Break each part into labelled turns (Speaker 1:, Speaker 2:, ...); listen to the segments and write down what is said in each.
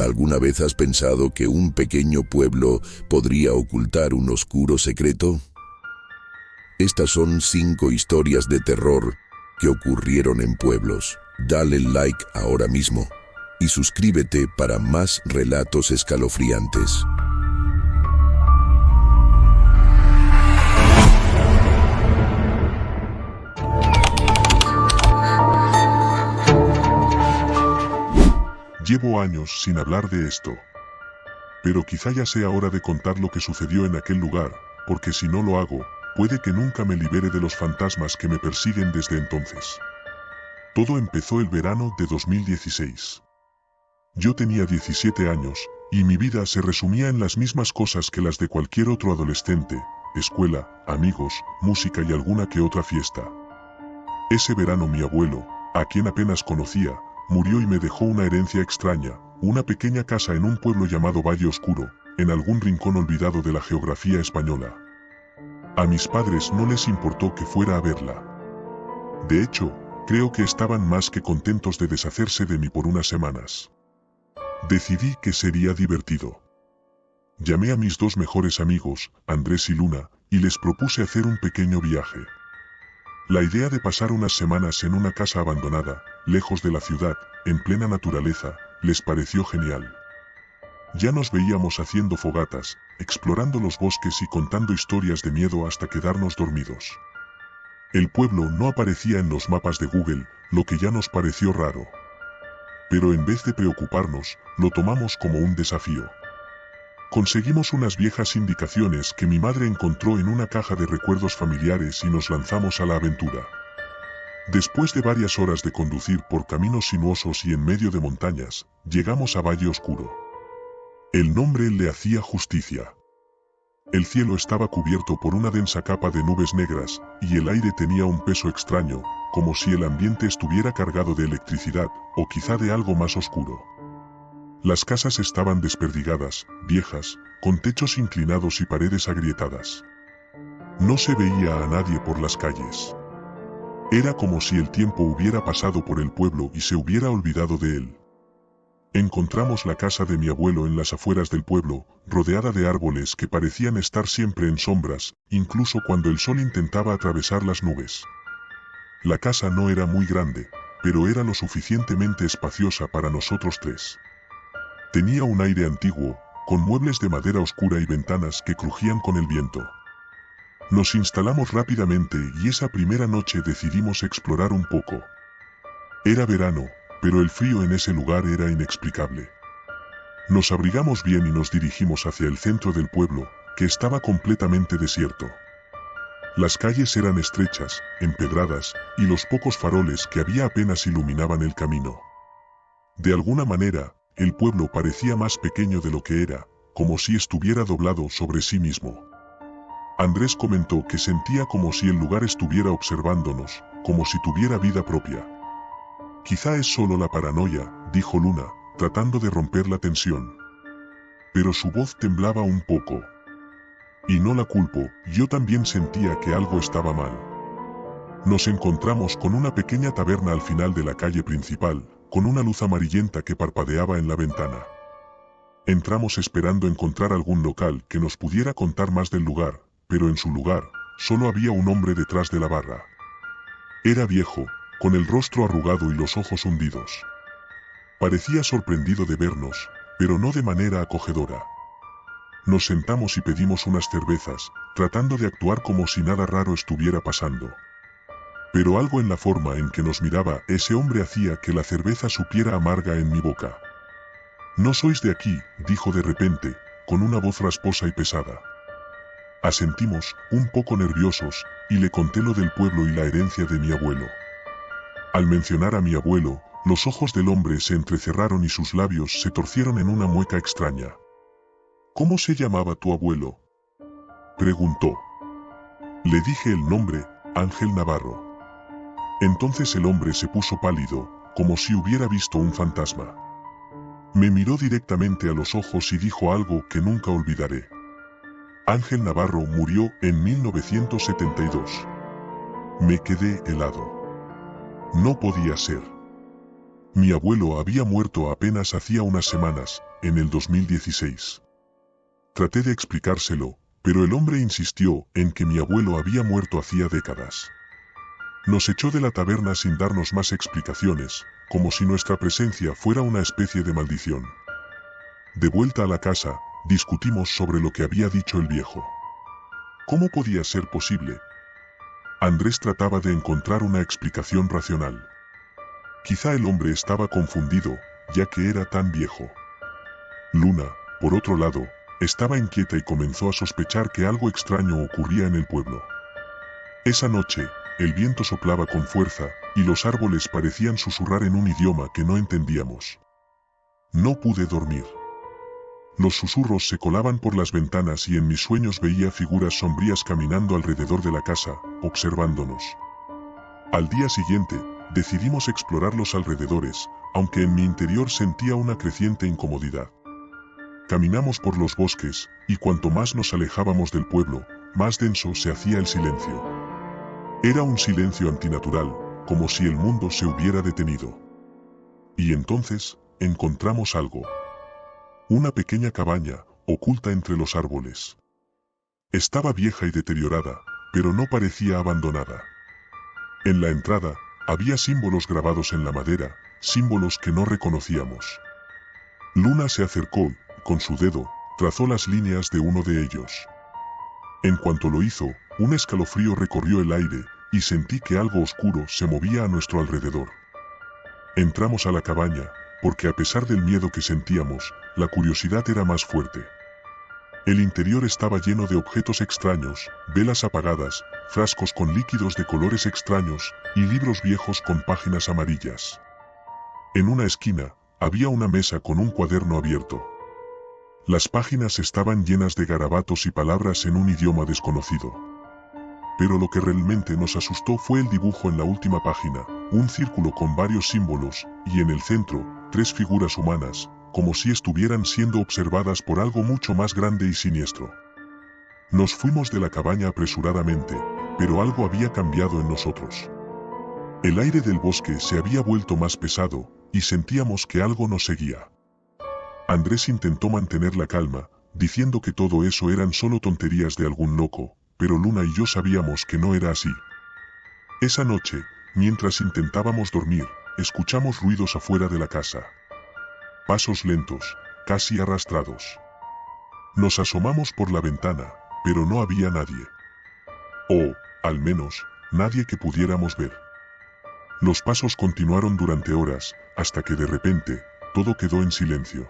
Speaker 1: ¿Alguna vez has pensado que un pequeño pueblo podría ocultar un oscuro secreto? Estas son 5 historias de terror que ocurrieron en pueblos. Dale like ahora mismo y suscríbete para más relatos escalofriantes.
Speaker 2: Llevo años sin hablar de esto. Pero quizá ya sea hora de contar lo que sucedió en aquel lugar, porque si no lo hago, puede que nunca me libere de los fantasmas que me persiguen desde entonces. Todo empezó el verano de 2016. Yo tenía 17 años, y mi vida se resumía en las mismas cosas que las de cualquier otro adolescente: escuela, amigos, música y alguna que otra fiesta. Ese verano mi abuelo, a quien apenas conocía, murió y me dejó una herencia extraña, una pequeña casa en un pueblo llamado Valle Oscuro, en algún rincón olvidado de la geografía española. A mis padres no les importó que fuera a verla. De hecho, creo que estaban más que contentos de deshacerse de mí por unas semanas. Decidí que sería divertido. Llamé a mis 2 mejores amigos, Andrés y Luna, y les propuse hacer un pequeño viaje. La idea de pasar unas semanas en una casa abandonada, lejos de la ciudad, en plena naturaleza, les pareció genial. Ya nos veíamos haciendo fogatas, explorando los bosques y contando historias de miedo hasta quedarnos dormidos. El pueblo no aparecía en los mapas de Google, lo que ya nos pareció raro. Pero en vez de preocuparnos, lo tomamos como un desafío. Conseguimos unas viejas indicaciones que mi madre encontró en una caja de recuerdos familiares y nos lanzamos a la aventura. Después de varias horas de conducir por caminos sinuosos y en medio de montañas, llegamos a Valle Oscuro. El nombre le hacía justicia. El cielo estaba cubierto por una densa capa de nubes negras, y el aire tenía un peso extraño, como si el ambiente estuviera cargado de electricidad, o quizá de algo más oscuro. Las casas estaban desperdigadas, viejas, con techos inclinados y paredes agrietadas. No se veía a nadie por las calles. Era como si el tiempo hubiera pasado por el pueblo y se hubiera olvidado de él. Encontramos la casa de mi abuelo en las afueras del pueblo, rodeada de árboles que parecían estar siempre en sombras, incluso cuando el sol intentaba atravesar las nubes. La casa no era muy grande, pero era lo suficientemente espaciosa para nosotros 3. Tenía un aire antiguo, con muebles de madera oscura y ventanas que crujían con el viento. Nos instalamos rápidamente y esa primera noche decidimos explorar un poco. Era verano, pero el frío en ese lugar era inexplicable. Nos abrigamos bien y nos dirigimos hacia el centro del pueblo, que estaba completamente desierto. Las calles eran estrechas, empedradas, y los pocos faroles que había apenas iluminaban el camino. De alguna manera, el pueblo parecía más pequeño de lo que era, como si estuviera doblado sobre sí mismo. Andrés comentó que sentía como si el lugar estuviera observándonos, como si tuviera vida propia. Quizá es solo la paranoia, dijo Luna, tratando de romper la tensión. Pero su voz temblaba un poco. Y no la culpo, yo también sentía que algo estaba mal. Nos encontramos con una pequeña taberna al final de la calle principal, con una luz amarillenta que parpadeaba en la ventana. Entramos esperando encontrar algún local que nos pudiera contar más del lugar, pero en su lugar, solo había un hombre detrás de la barra. Era viejo, con el rostro arrugado y los ojos hundidos. Parecía sorprendido de vernos, pero no de manera acogedora. Nos sentamos y pedimos unas cervezas, tratando de actuar como si nada raro estuviera pasando. Pero algo en la forma en que nos miraba ese hombre hacía que la cerveza supiera amarga en mi boca. «No sois de aquí», dijo de repente, con una voz rasposa y pesada. Asentimos, un poco nerviosos, y le conté lo del pueblo y la herencia de mi abuelo. Al mencionar a mi abuelo, los ojos del hombre se entrecerraron y sus labios se torcieron en una mueca extraña. «¿Cómo se llamaba tu abuelo?», preguntó. Le dije el nombre, Ángel Navarro. Entonces el hombre se puso pálido, como si hubiera visto un fantasma. Me miró directamente a los ojos y dijo algo que nunca olvidaré. Ángel Navarro murió en 1972. Me quedé helado. No podía ser. Mi abuelo había muerto apenas hacía unas semanas, en el 2016. Traté de explicárselo, pero el hombre insistió en que mi abuelo había muerto hacía décadas. Nos echó de la taberna sin darnos más explicaciones, como si nuestra presencia fuera una especie de maldición. De vuelta a la casa, discutimos sobre lo que había dicho el viejo. ¿Cómo podía ser posible? Andrés trataba de encontrar una explicación racional. Quizá el hombre estaba confundido, ya que era tan viejo. Luna, por otro lado, estaba inquieta y comenzó a sospechar que algo extraño ocurría en el pueblo. Esa noche, el viento soplaba con fuerza, y los árboles parecían susurrar en un idioma que no entendíamos. No pude dormir. Los susurros se colaban por las ventanas y en mis sueños veía figuras sombrías caminando alrededor de la casa, observándonos. Al día siguiente, decidimos explorar los alrededores, aunque en mi interior sentía una creciente incomodidad. Caminamos por los bosques, y cuanto más nos alejábamos del pueblo, más denso se hacía el silencio. Era un silencio antinatural, como si el mundo se hubiera detenido. Y entonces, encontramos algo. Una pequeña cabaña, oculta entre los árboles. Estaba vieja y deteriorada, pero no parecía abandonada. En la entrada, había símbolos grabados en la madera, símbolos que no reconocíamos. Luna se acercó, con su dedo, trazó las líneas de uno de ellos. En cuanto lo hizo, un escalofrío recorrió el aire, y sentí que algo oscuro se movía a nuestro alrededor. Entramos a la cabaña, porque a pesar del miedo que sentíamos, la curiosidad era más fuerte. El interior estaba lleno de objetos extraños, velas apagadas, frascos con líquidos de colores extraños, y libros viejos con páginas amarillas. En una esquina, había una mesa con un cuaderno abierto. Las páginas estaban llenas de garabatos y palabras en un idioma desconocido. Pero lo que realmente nos asustó fue el dibujo en la última página, un círculo con varios símbolos, y en el centro, 3 figuras humanas, como si estuvieran siendo observadas por algo mucho más grande y siniestro. Nos fuimos de la cabaña apresuradamente, pero algo había cambiado en nosotros. El aire del bosque se había vuelto más pesado, y sentíamos que algo nos seguía. Andrés intentó mantener la calma, diciendo que todo eso eran solo tonterías de algún loco, pero Luna y yo sabíamos que no era así. Esa noche, mientras intentábamos dormir, escuchamos ruidos afuera de la casa. Pasos lentos, casi arrastrados. Nos asomamos por la ventana, pero no había nadie. O, al menos, nadie que pudiéramos ver. Los pasos continuaron durante horas, hasta que de repente, todo quedó en silencio.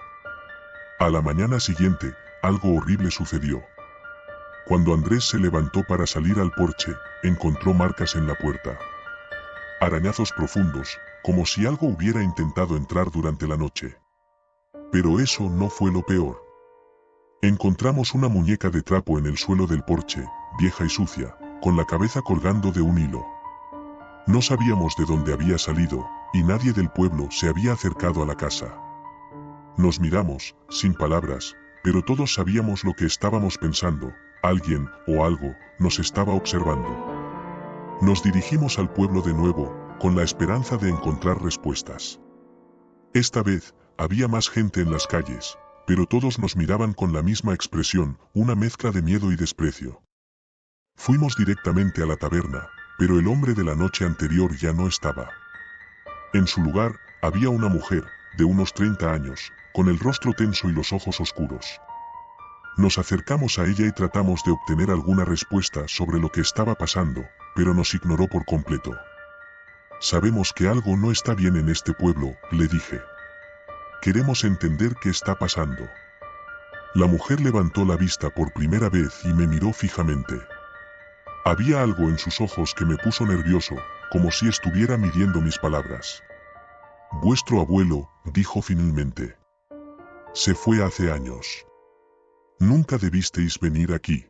Speaker 2: A la mañana siguiente, algo horrible sucedió. Cuando Andrés se levantó para salir al porche, encontró marcas en la puerta. Arañazos profundos, como si algo hubiera intentado entrar durante la noche. Pero eso no fue lo peor. Encontramos una muñeca de trapo en el suelo del porche, vieja y sucia, con la cabeza colgando de un hilo. No sabíamos de dónde había salido, y nadie del pueblo se había acercado a la casa. Nos miramos, sin palabras, pero todos sabíamos lo que estábamos pensando, alguien, o algo, nos estaba observando. Nos dirigimos al pueblo de nuevo, con la esperanza de encontrar respuestas. Esta vez, había más gente en las calles, pero todos nos miraban con la misma expresión, una mezcla de miedo y desprecio. Fuimos directamente a la taberna, pero el hombre de la noche anterior ya no estaba. En su lugar, había una mujer, de unos 30 años, con el rostro tenso y los ojos oscuros. Nos acercamos a ella y tratamos de obtener alguna respuesta sobre lo que estaba pasando, pero nos ignoró por completo. Sabemos que algo no está bien en este pueblo, le dije. Queremos entender qué está pasando. La mujer levantó la vista por primera vez y me miró fijamente. Había algo en sus ojos que me puso nervioso, como si estuviera midiendo mis palabras. Vuestro abuelo, dijo finalmente. Se fue hace años. Nunca debisteis venir aquí.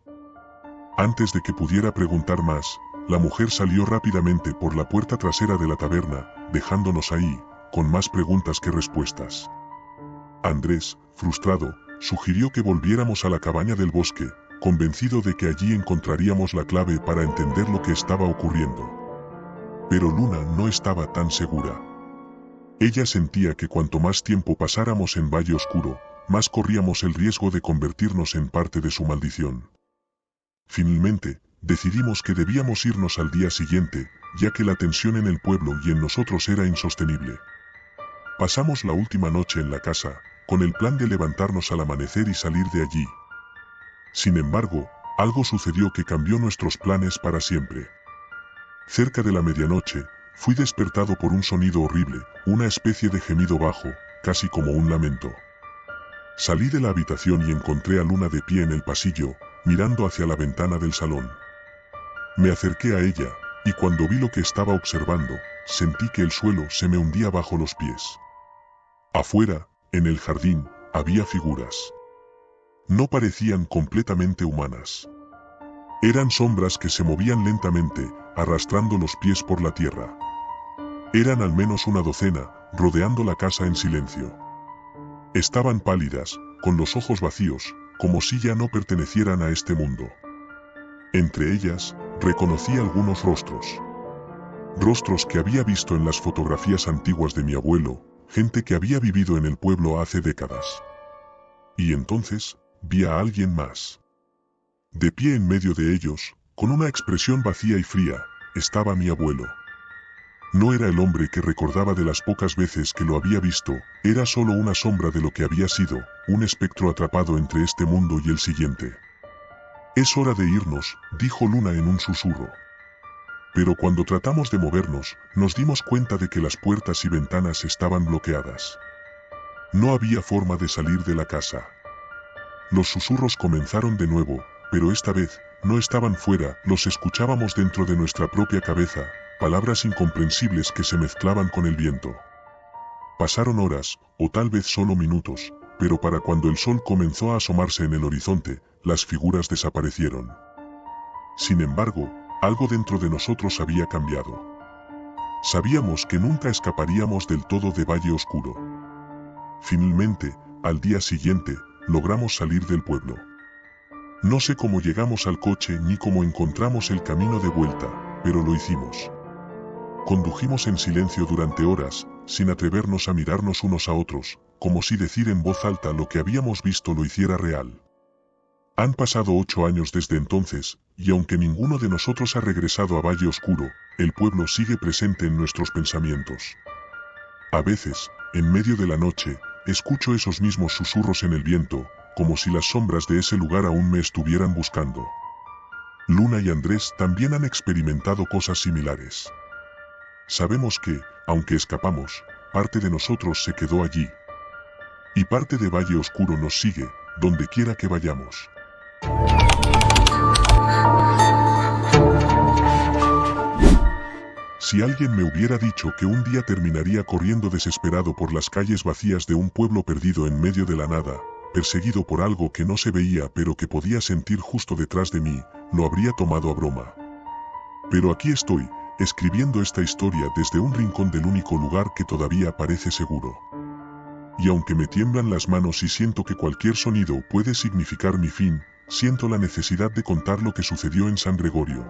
Speaker 2: Antes de que pudiera preguntar más, la mujer salió rápidamente por la puerta trasera de la taberna, dejándonos ahí, con más preguntas que respuestas. Andrés, frustrado, sugirió que volviéramos a la cabaña del bosque, convencido de que allí encontraríamos la clave para entender lo que estaba ocurriendo. Pero Luna no estaba tan segura. Ella sentía que cuanto más tiempo pasáramos en Valle Oscuro, más corríamos el riesgo de convertirnos en parte de su maldición. Finalmente, decidimos que debíamos irnos al día siguiente, ya que la tensión en el pueblo y en nosotros era insostenible. Pasamos la última noche en la casa, con el plan de levantarnos al amanecer y salir de allí. Sin embargo, algo sucedió que cambió nuestros planes para siempre. Cerca de la medianoche, fui despertado por un sonido horrible, una especie de gemido bajo, casi como un lamento. Salí de la habitación y encontré a Luna de pie en el pasillo, mirando hacia la ventana del salón. Me acerqué a ella, y cuando vi lo que estaba observando, sentí que el suelo se me hundía bajo los pies. Afuera, en el jardín, había figuras. No parecían completamente humanas. Eran sombras que se movían lentamente, arrastrando los pies por la tierra. Eran al menos una docena, rodeando la casa en silencio. Estaban pálidas, con los ojos vacíos, como si ya no pertenecieran a este mundo. Entre ellas, reconocí algunos rostros. Rostros que había visto en las fotografías antiguas de mi abuelo, gente que había vivido en el pueblo hace décadas. Y entonces, vi a alguien más. De pie en medio de ellos, con una expresión vacía y fría, estaba mi abuelo. No era el hombre que recordaba de las pocas veces que lo había visto, era solo una sombra de lo que había sido, un espectro atrapado entre este mundo y el siguiente. «Es hora de irnos», dijo Luna en un susurro. Pero cuando tratamos de movernos, nos dimos cuenta de que las puertas y ventanas estaban bloqueadas. No había forma de salir de la casa. Los susurros comenzaron de nuevo, pero esta vez, no estaban fuera, los escuchábamos dentro de nuestra propia cabeza, palabras incomprensibles que se mezclaban con el viento. Pasaron horas, o tal vez solo minutos, pero para cuando el sol comenzó a asomarse en el horizonte, las figuras desaparecieron. Sin embargo, algo dentro de nosotros había cambiado. Sabíamos que nunca escaparíamos del todo de Valle Oscuro. Finalmente, al día siguiente, logramos salir del pueblo. No sé cómo llegamos al coche ni cómo encontramos el camino de vuelta, pero lo hicimos. Condujimos en silencio durante horas, sin atrevernos a mirarnos unos a otros, como si decir en voz alta lo que habíamos visto lo hiciera real. Han pasado 8 años desde entonces, y aunque ninguno de nosotros ha regresado a Valle Oscuro, el pueblo sigue presente en nuestros pensamientos. A veces, en medio de la noche, escucho esos mismos susurros en el viento, como si las sombras de ese lugar aún me estuvieran buscando. Luna y Andrés también han experimentado cosas similares. Sabemos que, aunque escapamos, parte de nosotros se quedó allí. Y parte de Valle Oscuro nos sigue, donde quiera que vayamos. Si alguien me hubiera dicho que un día terminaría corriendo desesperado por las calles vacías de un pueblo perdido en medio de la nada, perseguido por algo que no se veía pero que podía sentir justo detrás de mí, lo habría tomado a broma. Pero aquí estoy, escribiendo esta historia desde un rincón del único lugar que todavía parece seguro. Y aunque me tiemblan las manos y siento que cualquier sonido puede significar mi fin, siento la necesidad de contar lo que sucedió en San Gregorio.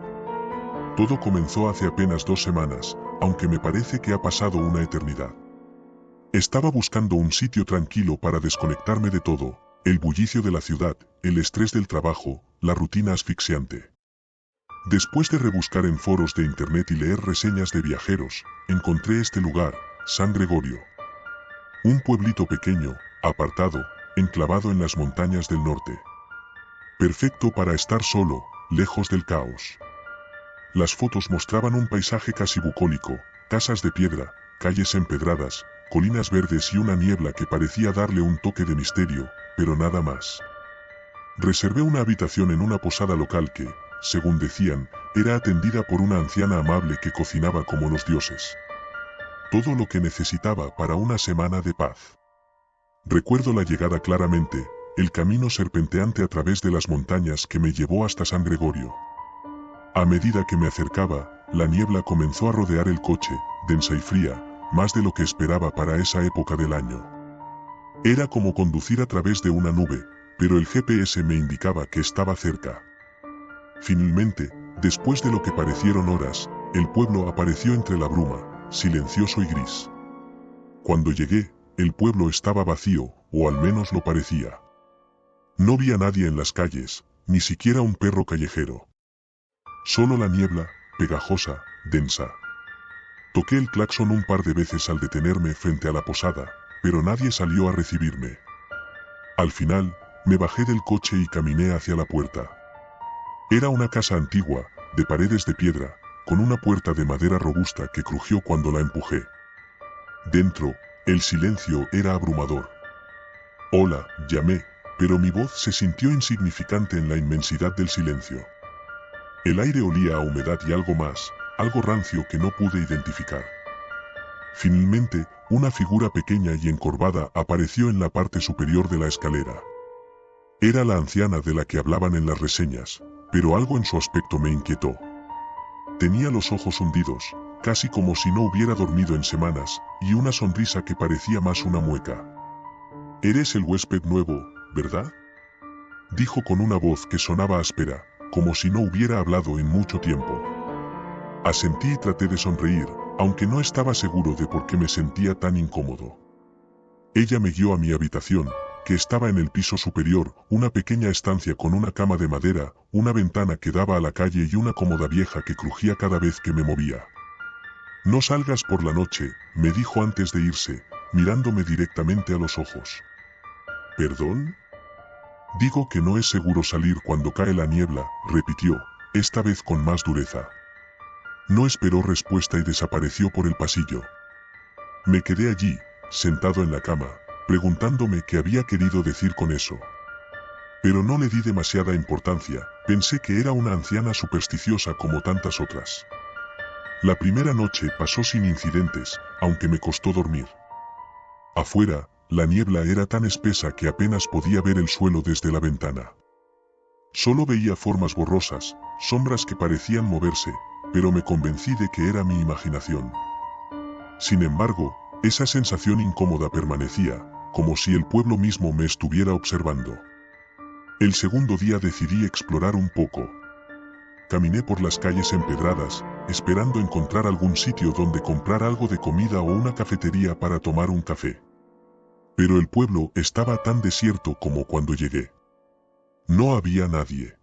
Speaker 2: Todo comenzó hace apenas 2 semanas, aunque me parece que ha pasado una eternidad. Estaba buscando un sitio tranquilo para desconectarme de todo, el bullicio de la ciudad, el estrés del trabajo, la rutina asfixiante. Después de rebuscar en foros de internet y leer reseñas de viajeros, encontré este lugar, San Gregorio. Un pueblito pequeño, apartado, enclavado en las montañas del norte. Perfecto para estar solo, lejos del caos. Las fotos mostraban un paisaje casi bucólico, casas de piedra, calles empedradas, colinas verdes y una niebla que parecía darle un toque de misterio, pero nada más. Reservé una habitación en una posada local que, según decían, era atendida por una anciana amable que cocinaba como los dioses. Todo lo que necesitaba para una semana de paz. Recuerdo la llegada claramente, el camino serpenteante a través de las montañas que me llevó hasta San Gregorio. A medida que me acercaba, la niebla comenzó a rodear el coche, densa y fría, más de lo que esperaba para esa época del año. Era como conducir a través de una nube, pero el GPS me indicaba que estaba cerca. Finalmente, después de lo que parecieron horas, el pueblo apareció entre la bruma, silencioso y gris. Cuando llegué, el pueblo estaba vacío, o al menos lo parecía. No vi a nadie en las calles, ni siquiera un perro callejero. Solo la niebla, pegajosa, densa. Toqué el claxon un par de veces al detenerme frente a la posada, pero nadie salió a recibirme. Al final, me bajé del coche y caminé hacia la puerta. Era una casa antigua, de paredes de piedra, con una puerta de madera robusta que crujió cuando la empujé. Dentro, el silencio era abrumador. Hola, llamé, pero mi voz se sintió insignificante en la inmensidad del silencio. El aire olía a humedad y algo más, algo rancio que no pude identificar. Finalmente, una figura pequeña y encorvada apareció en la parte superior de la escalera. Era la anciana de la que hablaban en las reseñas, pero algo en su aspecto me inquietó. Tenía los ojos hundidos, casi como si no hubiera dormido en semanas, y una sonrisa que parecía más una mueca. «Eres el huésped nuevo, ¿verdad?», dijo con una voz que sonaba áspera, como si no hubiera hablado en mucho tiempo. Asentí y traté de sonreír, aunque no estaba seguro de por qué me sentía tan incómodo. Ella me guió a mi habitación, que estaba en el piso superior, una pequeña estancia con una cama de madera, una ventana que daba a la calle y una cómoda vieja que crujía cada vez que me movía. «No salgas por la noche», me dijo antes de irse, mirándome directamente a los ojos. «¿Perdón?». «Digo que no es seguro salir cuando cae la niebla», repitió, esta vez con más dureza. No esperó respuesta y desapareció por el pasillo. Me quedé allí, sentado en la cama, preguntándome qué había querido decir con eso. Pero no le di demasiada importancia, pensé que era una anciana supersticiosa como tantas otras. La primera noche pasó sin incidentes, aunque me costó dormir. Afuera, la niebla era tan espesa que apenas podía ver el suelo desde la ventana. Solo veía formas borrosas, sombras que parecían moverse, pero me convencí de que era mi imaginación. Sin embargo, esa sensación incómoda permanecía, como si el pueblo mismo me estuviera observando. El segundo día decidí explorar un poco. Caminé por las calles empedradas, esperando encontrar algún sitio donde comprar algo de comida o una cafetería para tomar un café. Pero el pueblo estaba tan desierto como cuando llegué. No había nadie.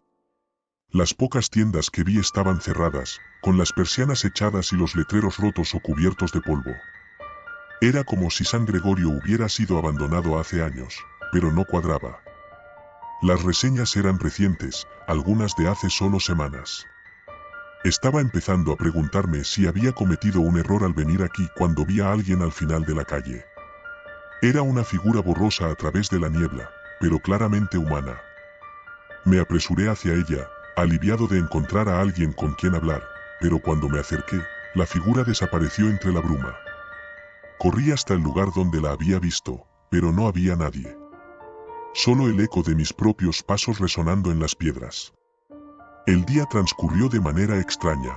Speaker 2: Las pocas tiendas que vi estaban cerradas, con las persianas echadas y los letreros rotos o cubiertos de polvo. Era como si San Gregorio hubiera sido abandonado hace años, pero no cuadraba. Las reseñas eran recientes, algunas de hace solo semanas. Estaba empezando a preguntarme si había cometido un error al venir aquí cuando vi a alguien al final de la calle. Era una figura borrosa a través de la niebla, pero claramente humana. Me apresuré hacia ella, aliviado de encontrar a alguien con quien hablar, pero cuando me acerqué, la figura desapareció entre la bruma. Corrí hasta el lugar donde la había visto, pero no había nadie. Solo el eco de mis propios pasos resonando en las piedras. El día transcurrió de manera extraña.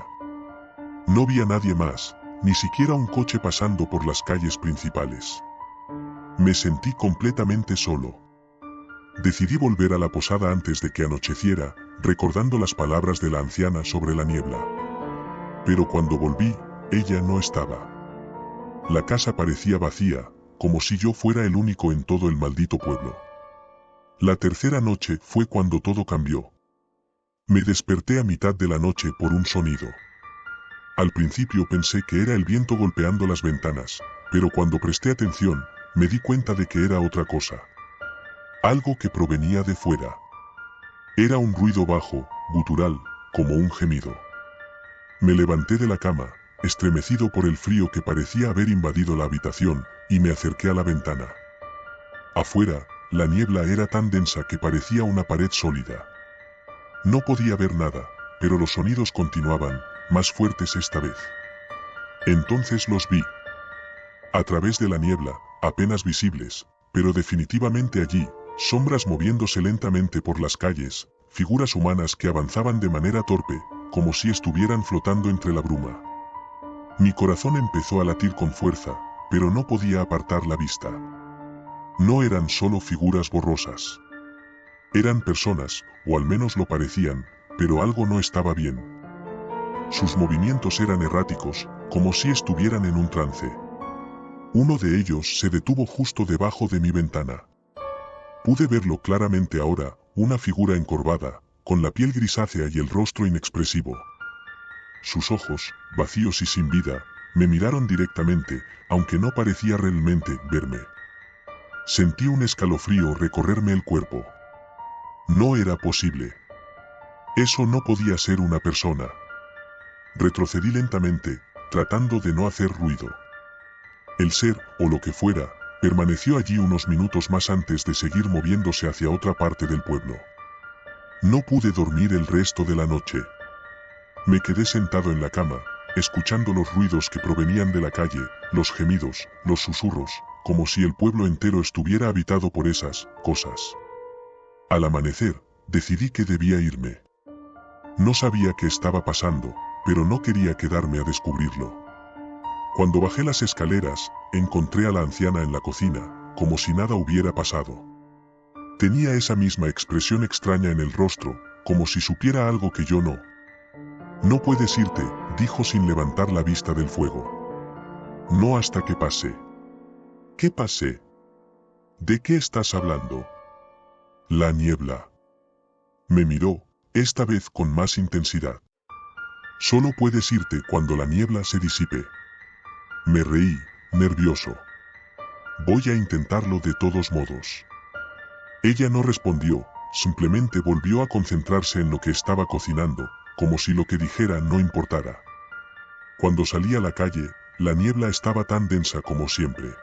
Speaker 2: No vi a nadie más, ni siquiera un coche pasando por las calles principales. Me sentí completamente solo. Decidí volver a la posada antes de que anocheciera, recordando las palabras de la anciana sobre la niebla. Pero cuando volví, ella no estaba. La casa parecía vacía, como si yo fuera el único en todo el maldito pueblo. La tercera noche fue cuando todo cambió. Me desperté a mitad de la noche por un sonido. Al principio pensé que era el viento golpeando las ventanas, pero cuando presté atención, me di cuenta de que era otra cosa. Algo que provenía de fuera. Era un ruido bajo, gutural, como un gemido. Me levanté de la cama, estremecido por el frío que parecía haber invadido la habitación, y me acerqué a la ventana. Afuera, la niebla era tan densa que parecía una pared sólida. No podía ver nada, pero los sonidos continuaban, más fuertes esta vez. Entonces los vi. A través de la niebla, apenas visibles, pero definitivamente allí, sombras moviéndose lentamente por las calles, figuras humanas que avanzaban de manera torpe, como si estuvieran flotando entre la bruma. Mi corazón empezó a latir con fuerza, pero no podía apartar la vista. No eran solo figuras borrosas. Eran personas, o al menos lo parecían, pero algo no estaba bien. Sus movimientos eran erráticos, como si estuvieran en un trance. Uno de ellos se detuvo justo debajo de mi ventana. Pude verlo claramente ahora, una figura encorvada, con la piel grisácea y el rostro inexpresivo. Sus ojos, vacíos y sin vida, me miraron directamente, aunque no parecía realmente verme. Sentí un escalofrío recorrerme el cuerpo. No era posible. Eso no podía ser una persona. Retrocedí lentamente, tratando de no hacer ruido. El ser, o lo que fuera, permaneció allí unos minutos más antes de seguir moviéndose hacia otra parte del pueblo. No pude dormir el resto de la noche. Me quedé sentado en la cama, escuchando los ruidos que provenían de la calle, los gemidos, los susurros, como si el pueblo entero estuviera habitado por esas cosas. Al amanecer, decidí que debía irme. No sabía qué estaba pasando, pero no quería quedarme a descubrirlo. Cuando bajé las escaleras, encontré a la anciana en la cocina, como si nada hubiera pasado. Tenía esa misma expresión extraña en el rostro, como si supiera algo que yo no. «No puedes irte», dijo sin levantar la vista del fuego. «No hasta que pase». «¿Qué pasé? ¿De qué estás hablando?» «La niebla». Me miró, esta vez con más intensidad. «Solo puedes irte cuando la niebla se disipe». Me reí, nervioso. «Voy a intentarlo de todos modos». Ella no respondió, simplemente volvió a concentrarse en lo que estaba cocinando, como si lo que dijera no importara. Cuando salí a la calle, la niebla estaba tan densa como siempre.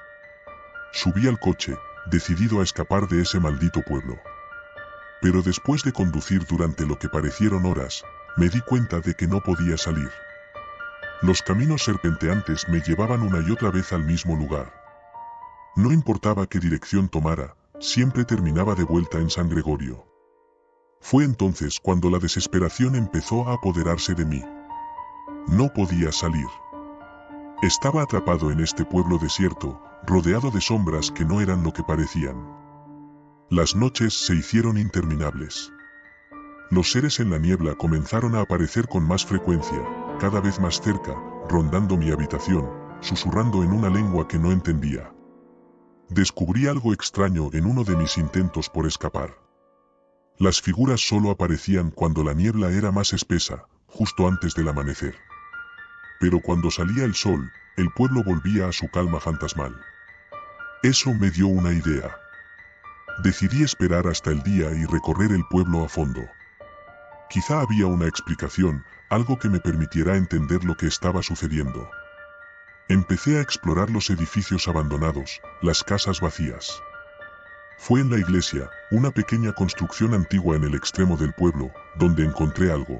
Speaker 2: Subí al coche, decidido a escapar de ese maldito pueblo. Pero después de conducir durante lo que parecieron horas, me di cuenta de que no podía salir. Los caminos serpenteantes me llevaban una y otra vez al mismo lugar. No importaba qué dirección tomara, siempre terminaba de vuelta en San Gregorio. Fue entonces cuando la desesperación empezó a apoderarse de mí. No podía salir. Estaba atrapado en este pueblo desierto, rodeado de sombras que no eran lo que parecían. Las noches se hicieron interminables. Los seres en la niebla comenzaron a aparecer con más frecuencia, cada vez más cerca, rondando mi habitación, susurrando en una lengua que no entendía. Descubrí algo extraño en uno de mis intentos por escapar. Las figuras solo aparecían cuando la niebla era más espesa, justo antes del amanecer. Pero cuando salía el sol, el pueblo volvía a su calma fantasmal. Eso me dio una idea. Decidí esperar hasta el día y recorrer el pueblo a fondo. Quizá había una explicación, algo que me permitiera entender lo que estaba sucediendo. Empecé a explorar los edificios abandonados, las casas vacías. Fue en la iglesia, una pequeña construcción antigua en el extremo del pueblo, donde encontré algo.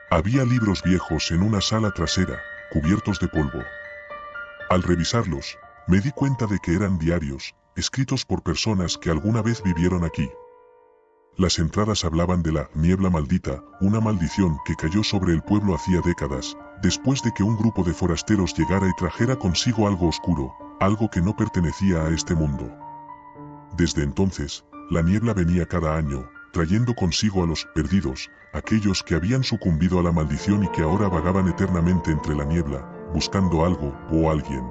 Speaker 2: Había libros viejos en una sala trasera, cubiertos de polvo. Al revisarlos, me di cuenta de que eran diarios, escritos por personas que alguna vez vivieron aquí. Las entradas hablaban de la niebla maldita, una maldición que cayó sobre el pueblo hacía décadas, después de que un grupo de forasteros llegara y trajera consigo algo oscuro, algo que no pertenecía a este mundo. Desde entonces, la niebla venía cada año, trayendo consigo a los perdidos, aquellos que habían sucumbido a la maldición y que ahora vagaban eternamente entre la niebla, buscando algo o alguien.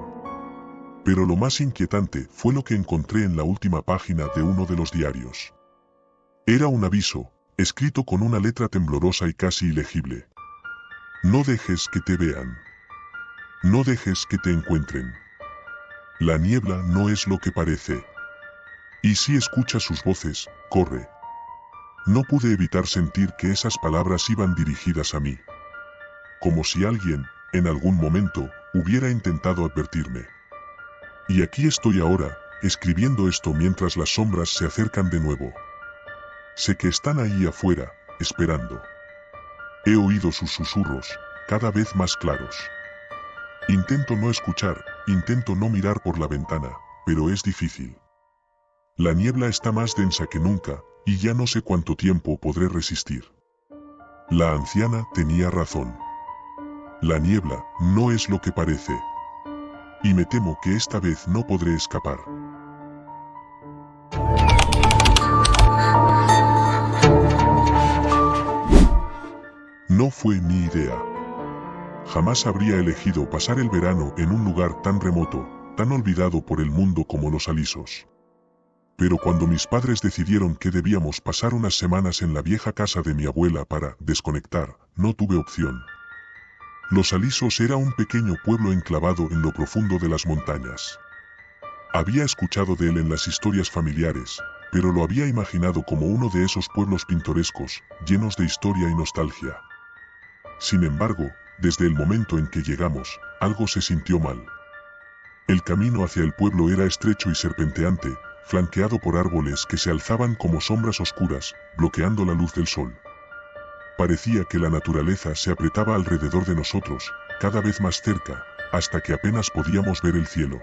Speaker 2: Pero lo más inquietante fue lo que encontré en la última página de uno de los diarios. Era un aviso, escrito con una letra temblorosa y casi ilegible. No dejes que te vean. No dejes que te encuentren. La niebla no es lo que parece. Y si escuchas sus voces, corre. No pude evitar sentir que esas palabras iban dirigidas a mí. Como si alguien, en algún momento, hubiera intentado advertirme. Y aquí estoy ahora, escribiendo esto mientras las sombras se acercan de nuevo. Sé que están ahí afuera, esperando. He oído sus susurros, cada vez más claros. Intento no escuchar, intento no mirar por la ventana, pero es difícil. La niebla está más densa que nunca, y ya no sé cuánto tiempo podré resistir. La anciana tenía razón. La niebla no es lo que parece. Y me temo que esta vez no podré escapar. No fue mi idea. Jamás habría elegido pasar el verano en un lugar tan remoto, tan olvidado por el mundo como los alisos. Pero cuando mis padres decidieron que debíamos pasar unas semanas en la vieja casa de mi abuela para desconectar, no tuve opción. Los Alisos era un pequeño pueblo enclavado en lo profundo de las montañas. Había escuchado de él en las historias familiares, pero lo había imaginado como uno de esos pueblos pintorescos, llenos de historia y nostalgia. Sin embargo, desde el momento en que llegamos, algo se sintió mal. El camino hacia el pueblo era estrecho y serpenteante, flanqueado por árboles que se alzaban como sombras oscuras, bloqueando la luz del sol. Parecía que la naturaleza se apretaba alrededor de nosotros, cada vez más cerca, hasta que apenas podíamos ver el cielo.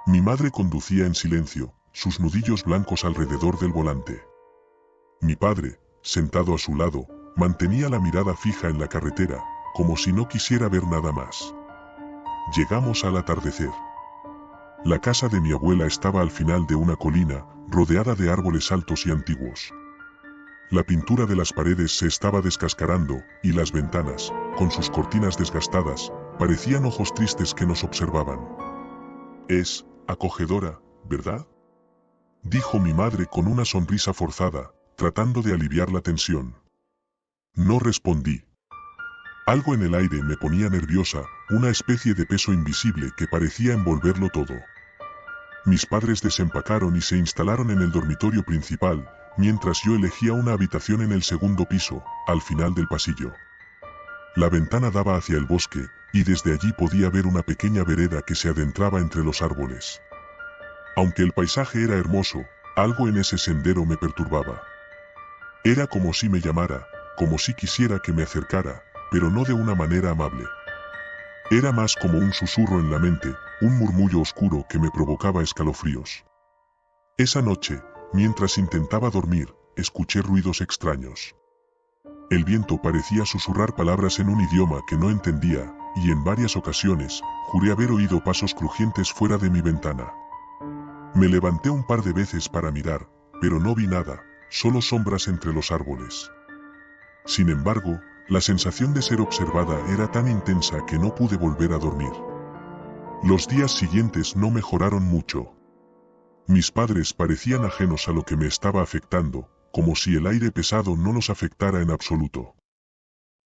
Speaker 2: Mi madre conducía en silencio, sus nudillos blancos alrededor del volante. Mi padre, sentado a su lado, mantenía la mirada fija en la carretera, como si no quisiera ver nada más. Llegamos al atardecer. La casa de mi abuela estaba al final de una colina, rodeada de árboles altos y antiguos. La pintura de las paredes se estaba descascarando, y las ventanas, con sus cortinas desgastadas, parecían ojos tristes que nos observaban. «Es acogedora, ¿verdad?», dijo mi madre con una sonrisa forzada, tratando de aliviar la tensión. No respondí. Algo en el aire me ponía nerviosa, una especie de peso invisible que parecía envolverlo todo. Mis padres desempacaron y se instalaron en el dormitorio principal, mientras yo elegía una habitación en el segundo piso, al final del pasillo. La ventana daba hacia el bosque, y desde allí podía ver una pequeña vereda que se adentraba entre los árboles. Aunque el paisaje era hermoso, algo en ese sendero me perturbaba. Era como si me llamara, como si quisiera que me acercara, pero no de una manera amable. Era más como un susurro en la mente, un murmullo oscuro que me provocaba escalofríos. Esa noche, mientras intentaba dormir, escuché ruidos extraños. El viento parecía susurrar palabras en un idioma que no entendía, y en varias ocasiones, juré haber oído pasos crujientes fuera de mi ventana. Me levanté un par de veces para mirar, pero no vi nada, solo sombras entre los árboles. Sin embargo, la sensación de ser observada era tan intensa que no pude volver a dormir. Los días siguientes no mejoraron mucho. Mis padres parecían ajenos a lo que me estaba afectando, como si el aire pesado no los afectara en absoluto.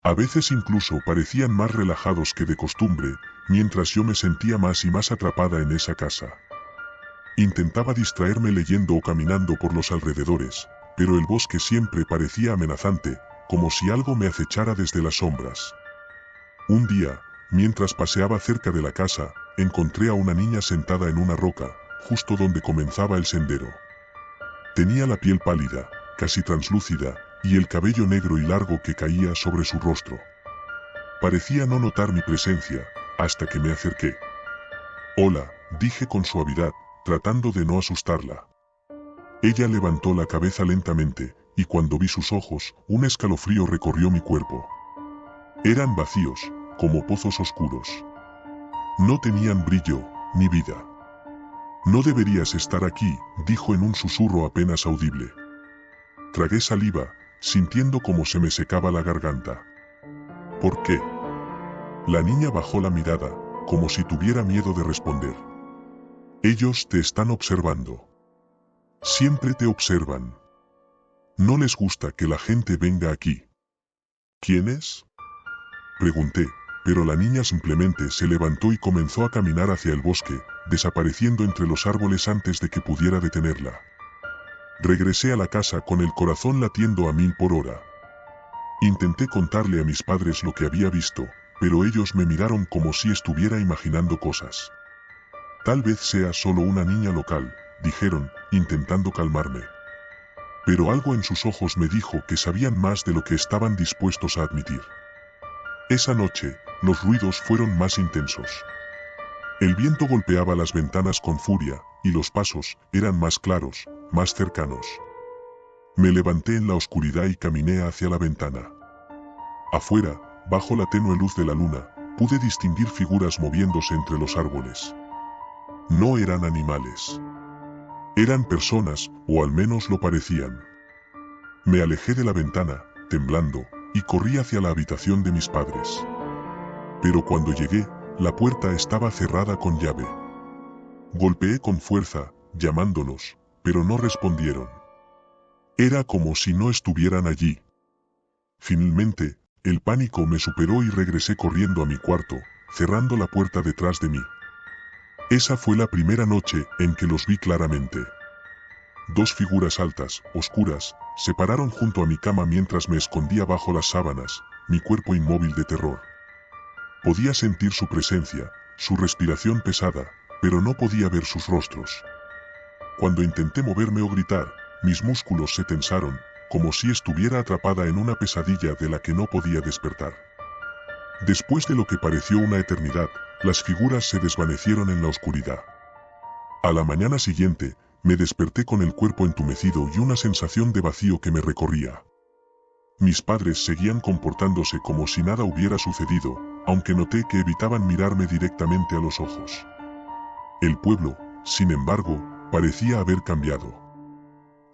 Speaker 2: A veces incluso parecían más relajados que de costumbre, mientras yo me sentía más y más atrapada en esa casa. Intentaba distraerme leyendo o caminando por los alrededores, pero el bosque siempre parecía amenazante, como si algo me acechara desde las sombras. Un día, mientras paseaba cerca de la casa, encontré a una niña sentada en una roca, justo donde comenzaba el sendero. Tenía la piel pálida, casi translúcida, y el cabello negro y largo que caía sobre su rostro. Parecía no notar mi presencia, hasta que me acerqué. «Hola», dije con suavidad, tratando de no asustarla. Ella levantó la cabeza lentamente, y cuando vi sus ojos, un escalofrío recorrió mi cuerpo. Eran vacíos, como pozos oscuros. No tenían brillo, ni vida. «No deberías estar aquí», dijo en un susurro apenas audible. Tragué saliva, sintiendo cómo se me secaba la garganta. «¿Por qué?». La niña bajó la mirada, como si tuviera miedo de responder. «Ellos te están observando. Siempre te observan. No les gusta que la gente venga aquí». «¿Quiénes?», pregunté, pero la niña simplemente se levantó y comenzó a caminar hacia el bosque, desapareciendo entre los árboles antes de que pudiera detenerla. Regresé a la casa con el corazón latiendo a 1000 por hora. Intenté contarle a mis padres lo que había visto, pero ellos me miraron como si estuviera imaginando cosas. «Tal vez sea solo una niña local», dijeron, intentando calmarme. Pero algo en sus ojos me dijo que sabían más de lo que estaban dispuestos a admitir. Esa noche, los ruidos fueron más intensos. El viento golpeaba las ventanas con furia, y los pasos eran más claros, más cercanos. Me levanté en la oscuridad y caminé hacia la ventana. Afuera, bajo la tenue luz de la luna, pude distinguir figuras moviéndose entre los árboles. No eran animales. Eran personas, o al menos lo parecían. Me alejé de la ventana, temblando, y corrí hacia la habitación de mis padres. Pero cuando llegué, la puerta estaba cerrada con llave. Golpeé con fuerza, llamándolos, pero no respondieron. Era como si no estuvieran allí. Finalmente, el pánico me superó y regresé corriendo a mi cuarto, cerrando la puerta detrás de mí. Esa fue la primera noche en que los vi claramente. Dos figuras altas, oscuras, se pararon junto a mi cama mientras me escondía bajo las sábanas, mi cuerpo inmóvil de terror. Podía sentir su presencia, su respiración pesada, pero no podía ver sus rostros. Cuando intenté moverme o gritar, mis músculos se tensaron, como si estuviera atrapada en una pesadilla de la que no podía despertar. Después de lo que pareció una eternidad, las figuras se desvanecieron en la oscuridad. A la mañana siguiente, me desperté con el cuerpo entumecido y una sensación de vacío que me recorría. Mis padres seguían comportándose como si nada hubiera sucedido, aunque noté que evitaban mirarme directamente a los ojos. El pueblo, sin embargo, parecía haber cambiado.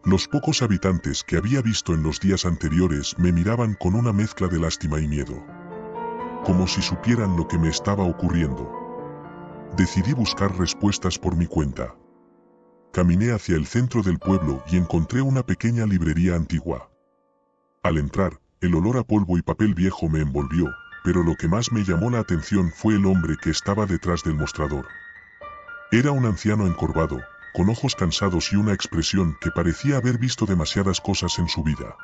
Speaker 2: Los pocos habitantes que había visto en los días anteriores me miraban con una mezcla de lástima y miedo. Como si supieran lo que me estaba ocurriendo. Decidí buscar respuestas por mi cuenta. Caminé hacia el centro del pueblo y encontré una pequeña librería antigua. Al entrar, el olor a polvo y papel viejo me envolvió, pero lo que más me llamó la atención fue el hombre que estaba detrás del mostrador. Era un anciano encorvado, con ojos cansados y una expresión que parecía haber visto demasiadas cosas en su vida.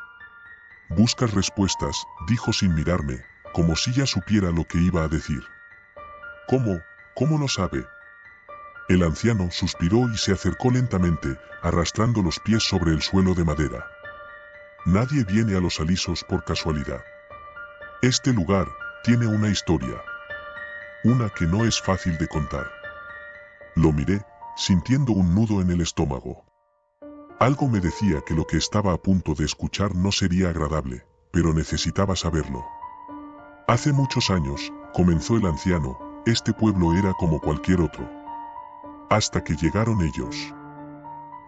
Speaker 2: «Buscas respuestas», dijo sin mirarme, como si ya supiera lo que iba a decir. ¿Cómo lo sabe? El anciano suspiró y se acercó lentamente, arrastrando los pies sobre el suelo de madera. Nadie viene a los alisos por casualidad. Este lugar tiene una historia. Una que no es fácil de contar. Lo miré, sintiendo un nudo en el estómago. Algo me decía que lo que estaba a punto de escuchar no sería agradable, pero necesitaba saberlo. Hace muchos años, comenzó el anciano, este pueblo era como cualquier otro. Hasta que llegaron ellos.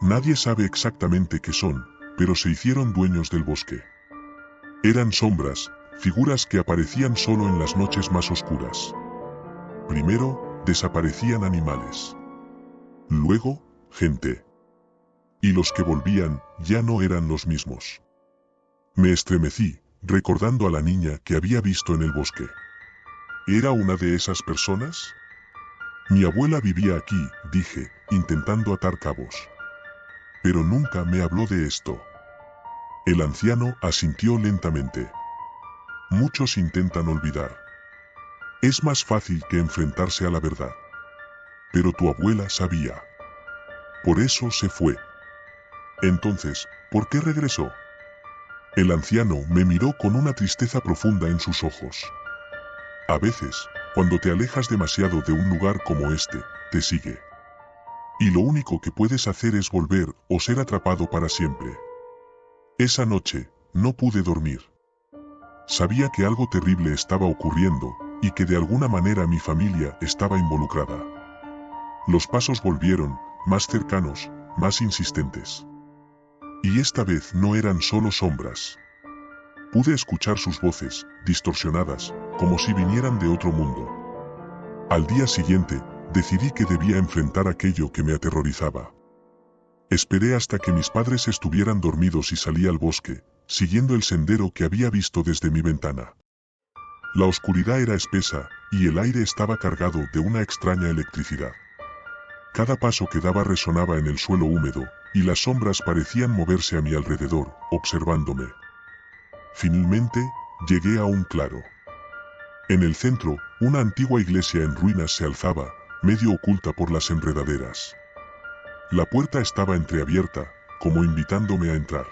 Speaker 2: Nadie sabe exactamente qué son, pero se hicieron dueños del bosque. Eran sombras, figuras que aparecían solo en las noches más oscuras. Primero, desaparecían animales. Luego, gente. Y los que volvían, ya no eran los mismos. Me estremecí, recordando a la niña que había visto en el bosque. ¿Era una de esas personas? Mi abuela vivía aquí, dije, intentando atar cabos. Pero nunca me habló de esto. El anciano asintió lentamente. Muchos intentan olvidar. Es más fácil que enfrentarse a la verdad. Pero tu abuela sabía. Por eso se fue. Entonces, ¿por qué regresó? El anciano me miró con una tristeza profunda en sus ojos. A veces, cuando te alejas demasiado de un lugar como este, te sigue. Y lo único que puedes hacer es volver o ser atrapado para siempre. Esa noche, no pude dormir. Sabía que algo terrible estaba ocurriendo, y que de alguna manera mi familia estaba involucrada. Los pasos volvieron, más cercanos, más insistentes. Y esta vez no eran solo sombras. Pude escuchar sus voces, distorsionadas, como si vinieran de otro mundo. Al día siguiente, decidí que debía enfrentar aquello que me aterrorizaba. Esperé hasta que mis padres estuvieran dormidos y salí al bosque, siguiendo el sendero que había visto desde mi ventana. La oscuridad era espesa, y el aire estaba cargado de una extraña electricidad. Cada paso que daba resonaba en el suelo húmedo, y las sombras parecían moverse a mi alrededor, observándome. Finalmente, llegué a un claro. En el centro, una antigua iglesia en ruinas se alzaba, medio oculta por las enredaderas. La puerta estaba entreabierta, como invitándome a entrar.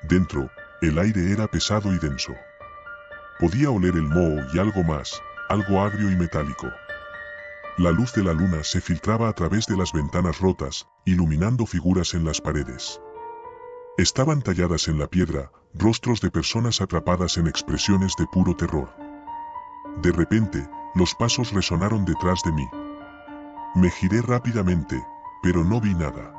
Speaker 2: Dentro, el aire era pesado y denso. Podía oler el moho y algo más, algo agrio y metálico. La luz de la luna se filtraba a través de las ventanas rotas, iluminando figuras en las paredes. Estaban talladas en la piedra, rostros de personas atrapadas en expresiones de puro terror. De repente, los pasos resonaron detrás de mí. Me giré rápidamente, pero no vi nada.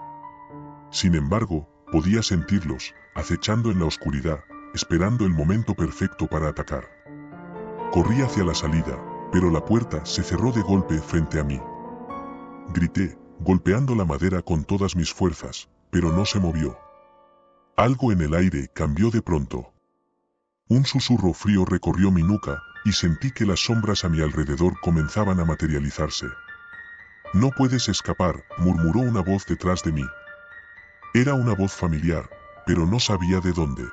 Speaker 2: Sin embargo, podía sentirlos, acechando en la oscuridad, esperando el momento perfecto para atacar. Corrí hacia la salida, pero la puerta se cerró de golpe frente a mí. Grité, golpeando la madera con todas mis fuerzas, pero no se movió. Algo en el aire cambió de pronto. Un susurro frío recorrió mi nuca, y sentí que las sombras a mi alrededor comenzaban a materializarse. «No puedes escapar», murmuró una voz detrás de mí. Era una voz familiar, pero no sabía de dónde.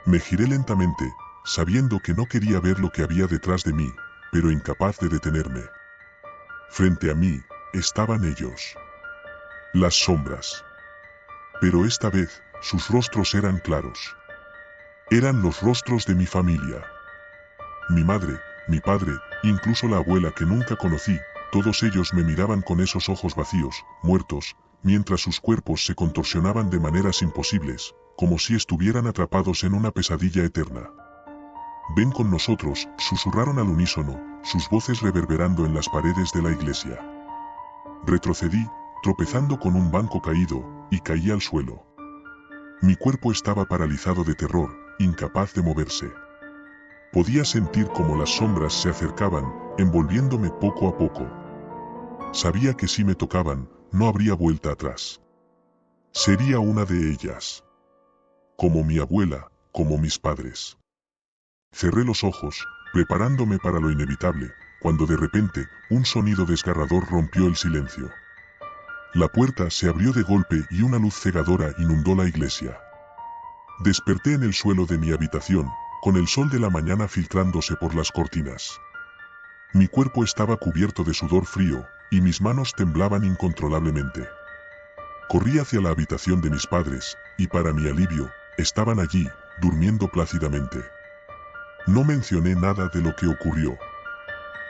Speaker 2: Me giré lentamente, sabiendo que no quería ver lo que había detrás de mí, pero incapaz de detenerme. Frente a mí, estaban ellos. Las sombras. Pero esta vez, sus rostros eran claros. Eran los rostros de mi familia. Mi madre, mi padre, incluso la abuela que nunca conocí, todos ellos me miraban con esos ojos vacíos, muertos, mientras sus cuerpos se contorsionaban de maneras imposibles, como si estuvieran atrapados en una pesadilla eterna. «Ven con nosotros», susurraron al unísono, sus voces reverberando en las paredes de la iglesia. Retrocedí, tropezando con un banco caído, y caí al suelo. Mi cuerpo estaba paralizado de terror, incapaz de moverse. Podía sentir cómo las sombras se acercaban, envolviéndome poco a poco. Sabía que si me tocaban, no habría vuelta atrás. Sería una de ellas. Como mi abuela, como mis padres. Cerré los ojos, preparándome para lo inevitable, cuando de repente, un sonido desgarrador rompió el silencio. La puerta se abrió de golpe y una luz cegadora inundó la iglesia. Desperté en el suelo de mi habitación, con el sol de la mañana filtrándose por las cortinas. Mi cuerpo estaba cubierto de sudor frío, y mis manos temblaban incontrolablemente. Corrí hacia la habitación de mis padres, y para mi alivio, estaban allí, durmiendo plácidamente. No mencioné nada de lo que ocurrió.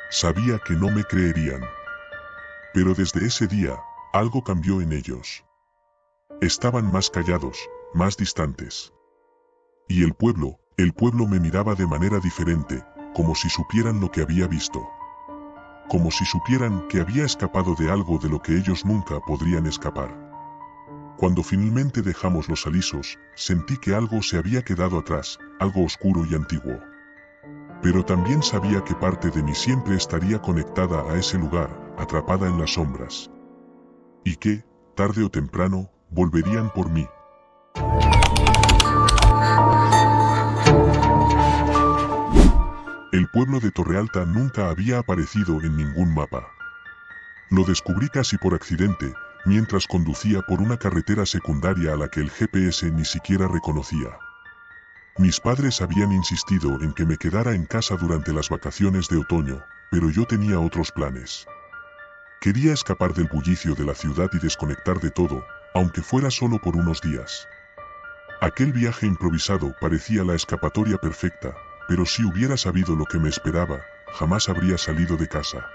Speaker 2: Sabía que no me creerían. Pero desde ese día, algo cambió en ellos. Estaban más callados, más distantes. Y el pueblo me miraba de manera diferente, como si supieran lo que había visto. Como si supieran que había escapado de algo de lo que ellos nunca podrían escapar. Cuando finalmente dejamos los alisos, sentí que algo se había quedado atrás, algo oscuro y antiguo. Pero también sabía que parte de mí siempre estaría conectada a ese lugar, atrapada en las sombras. Y que, tarde o temprano, volverían por mí. El pueblo de Torrealta nunca había aparecido en ningún mapa. Lo descubrí casi por accidente, mientras conducía por una carretera secundaria a la que el GPS ni siquiera reconocía. Mis padres habían insistido en que me quedara en casa durante las vacaciones de otoño, pero yo tenía otros planes. Quería escapar del bullicio de la ciudad y desconectar de todo, aunque fuera solo por unos días. Aquel viaje improvisado parecía la escapatoria perfecta, pero si hubiera sabido lo que me esperaba, jamás habría salido de casa.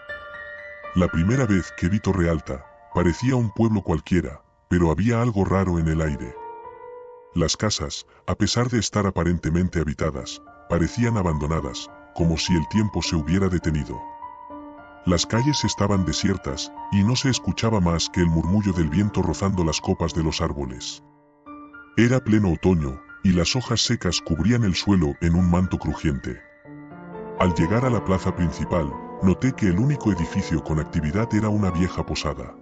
Speaker 2: La primera vez que vi Torrealta, parecía un pueblo cualquiera, pero había algo raro en el aire. Las casas, a pesar de estar aparentemente habitadas, parecían abandonadas, como si el tiempo se hubiera detenido. Las calles estaban desiertas, y no se escuchaba más que el murmullo del viento rozando las copas de los árboles. Era pleno otoño, y las hojas secas cubrían el suelo en un manto crujiente. Al llegar a la plaza principal, noté que el único edificio con actividad era una vieja posada.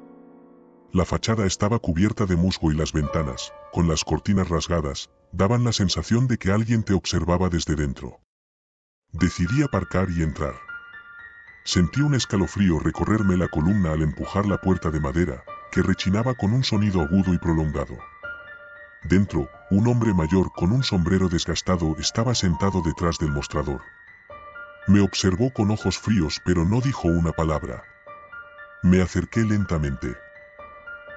Speaker 2: La fachada estaba cubierta de musgo y las ventanas, con las cortinas rasgadas, daban la sensación de que alguien te observaba desde dentro. Decidí aparcar y entrar. Sentí un escalofrío recorrerme la columna al empujar la puerta de madera, que rechinaba con un sonido agudo y prolongado. Dentro, un hombre mayor con un sombrero desgastado estaba sentado detrás del mostrador. Me observó con ojos fríos pero no dijo una palabra. Me acerqué lentamente.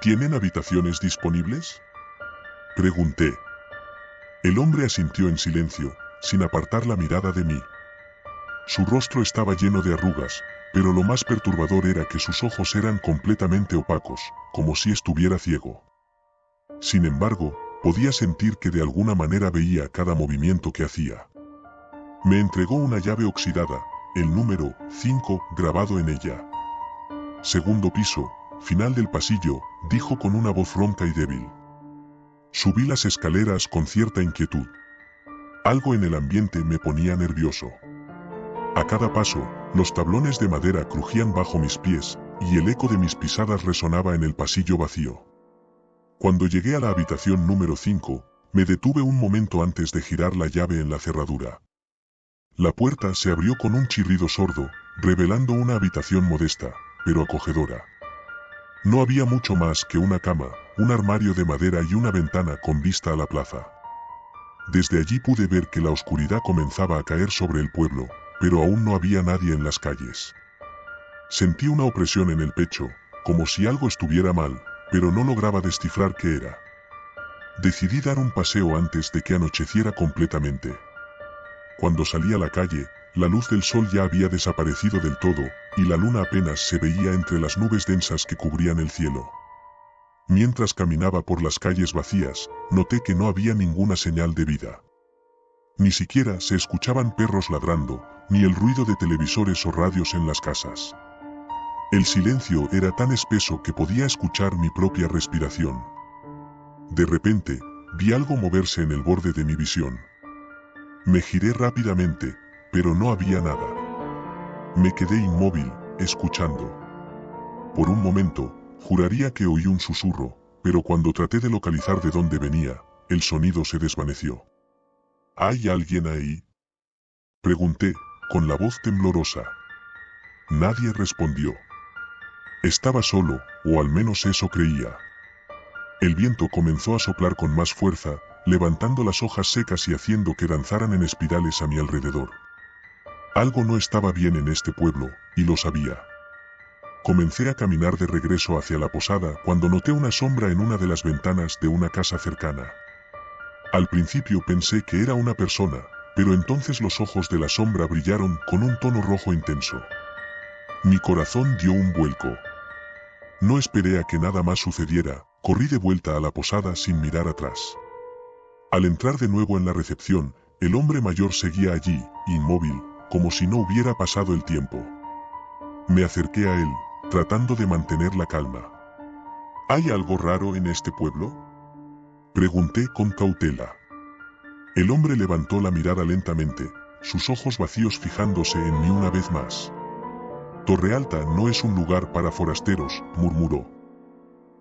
Speaker 2: ¿Tienen habitaciones disponibles?, pregunté. El hombre asintió en silencio, sin apartar la mirada de mí. Su rostro estaba lleno de arrugas, pero lo más perturbador era que sus ojos eran completamente opacos, como si estuviera ciego. Sin embargo, podía sentir que de alguna manera veía cada movimiento que hacía. Me entregó una llave oxidada, el número 5 grabado en ella. Segundo piso, final del pasillo, dijo con una voz ronca y débil. Subí las escaleras con cierta inquietud. Algo en el ambiente me ponía nervioso. A cada paso, los tablones de madera crujían bajo mis pies, y el eco de mis pisadas resonaba en el pasillo vacío. Cuando llegué a la habitación número 5, me detuve un momento antes de girar la llave en la cerradura. La puerta se abrió con un chirrido sordo, revelando una habitación modesta, pero acogedora. No había mucho más que una cama, un armario de madera y una ventana con vista a la plaza. Desde allí pude ver que la oscuridad comenzaba a caer sobre el pueblo, pero aún no había nadie en las calles. Sentí una opresión en el pecho, como si algo estuviera mal, pero no lograba descifrar qué era. Decidí dar un paseo antes de que anocheciera completamente. Cuando salí a la calle, la luz del sol ya había desaparecido del todo, y la luna apenas se veía entre las nubes densas que cubrían el cielo. Mientras caminaba por las calles vacías, noté que no había ninguna señal de vida. Ni siquiera se escuchaban perros ladrando, ni el ruido de televisores o radios en las casas. El silencio era tan espeso que podía escuchar mi propia respiración. De repente, vi algo moverse en el borde de mi visión. Me giré rápidamente, pero no había nada. Me quedé inmóvil, escuchando. Por un momento, juraría que oí un susurro, pero cuando traté de localizar de dónde venía, el sonido se desvaneció. ¿Hay alguien ahí?, pregunté, con la voz temblorosa. Nadie respondió. Estaba solo, o al menos eso creía. El viento comenzó a soplar con más fuerza, levantando las hojas secas y haciendo que danzaran en espirales a mi alrededor. Algo no estaba bien en este pueblo, y lo sabía. Comencé a caminar de regreso hacia la posada cuando noté una sombra en una de las ventanas de una casa cercana. Al principio pensé que era una persona, pero entonces los ojos de la sombra brillaron con un tono rojo intenso. Mi corazón dio un vuelco. No esperé a que nada más sucediera, corrí de vuelta a la posada sin mirar atrás. Al entrar de nuevo en la recepción, el hombre mayor seguía allí, inmóvil, como si no hubiera pasado el tiempo. Me acerqué a él, tratando de mantener la calma. ¿Hay algo raro en este pueblo?, pregunté con cautela. El hombre levantó la mirada lentamente, sus ojos vacíos fijándose en mí una vez más. Torre Alta no es un lugar para forasteros, murmuró.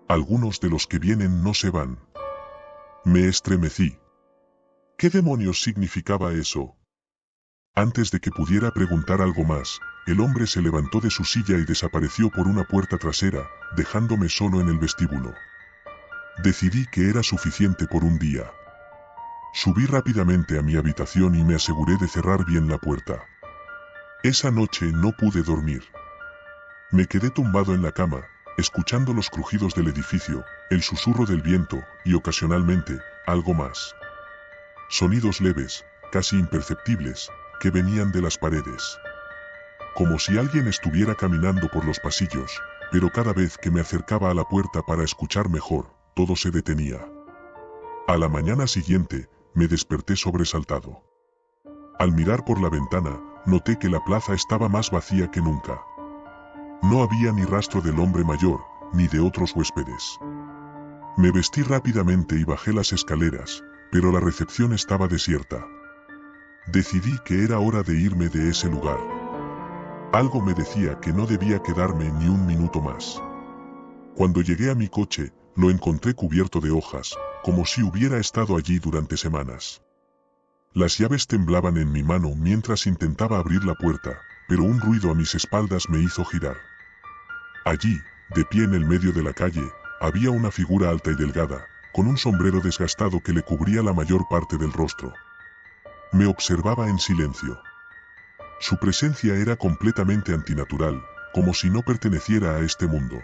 Speaker 2: Algunos de los que vienen no se van. Me estremecí. ¿Qué demonios significaba eso? Antes de que pudiera preguntar algo más, el hombre se levantó de su silla y desapareció por una puerta trasera, dejándome solo en el vestíbulo. Decidí que era suficiente por un día. Subí rápidamente a mi habitación y me aseguré de cerrar bien la puerta. Esa noche no pude dormir. Me quedé tumbado en la cama, escuchando los crujidos del edificio, el susurro del viento, y ocasionalmente, algo más. Sonidos leves, casi imperceptibles, que venían de las paredes. Como si alguien estuviera caminando por los pasillos, pero cada vez que me acercaba a la puerta para escuchar mejor, todo se detenía. A la mañana siguiente, me desperté sobresaltado. Al mirar por la ventana, noté que la plaza estaba más vacía que nunca. No había ni rastro del hombre mayor, ni de otros huéspedes. Me vestí rápidamente y bajé las escaleras, pero la recepción estaba desierta. Decidí que era hora de irme de ese lugar. Algo me decía que no debía quedarme ni un minuto más. Cuando llegué a mi coche, lo encontré cubierto de hojas, como si hubiera estado allí durante semanas. Las llaves temblaban en mi mano mientras intentaba abrir la puerta, pero un ruido a mis espaldas me hizo girar. Allí, de pie en el medio de la calle, había una figura alta y delgada, con un sombrero desgastado que le cubría la mayor parte del rostro. Me observaba en silencio. Su presencia era completamente antinatural, como si no perteneciera a este mundo.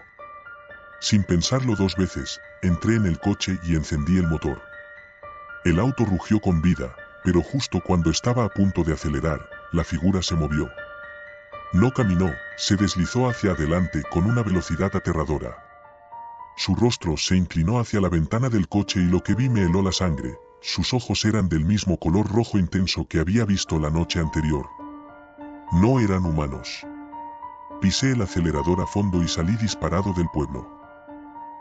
Speaker 2: Sin pensarlo dos veces, entré en el coche y encendí el motor. El auto rugió con vida, pero justo cuando estaba a punto de acelerar, la figura se movió. No caminó, se deslizó hacia adelante con una velocidad aterradora. Su rostro se inclinó hacia la ventana del coche y lo que vi me heló la sangre. Sus ojos eran del mismo color rojo intenso que había visto la noche anterior. No eran humanos. Pisé el acelerador a fondo y salí disparado del pueblo.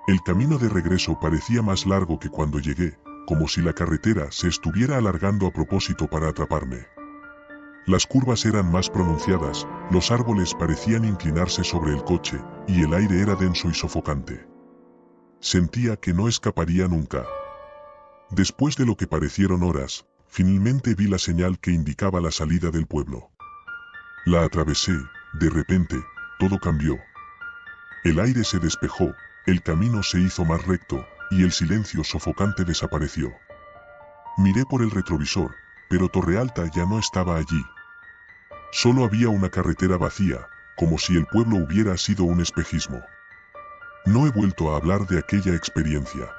Speaker 2: El camino de regreso parecía más largo que cuando llegué, como si la carretera se estuviera alargando a propósito para atraparme. Las curvas eran más pronunciadas, los árboles parecían inclinarse sobre el coche, y el aire era denso y sofocante. Sentía que no escaparía nunca. Después de lo que parecieron horas, finalmente vi la señal que indicaba la salida del pueblo. La atravesé, de repente, todo cambió. El aire se despejó, el camino se hizo más recto, y el silencio sofocante desapareció. Miré por el retrovisor, pero Torrealta ya no estaba allí. Solo había una carretera vacía, como si el pueblo hubiera sido un espejismo. No he vuelto a hablar de aquella experiencia.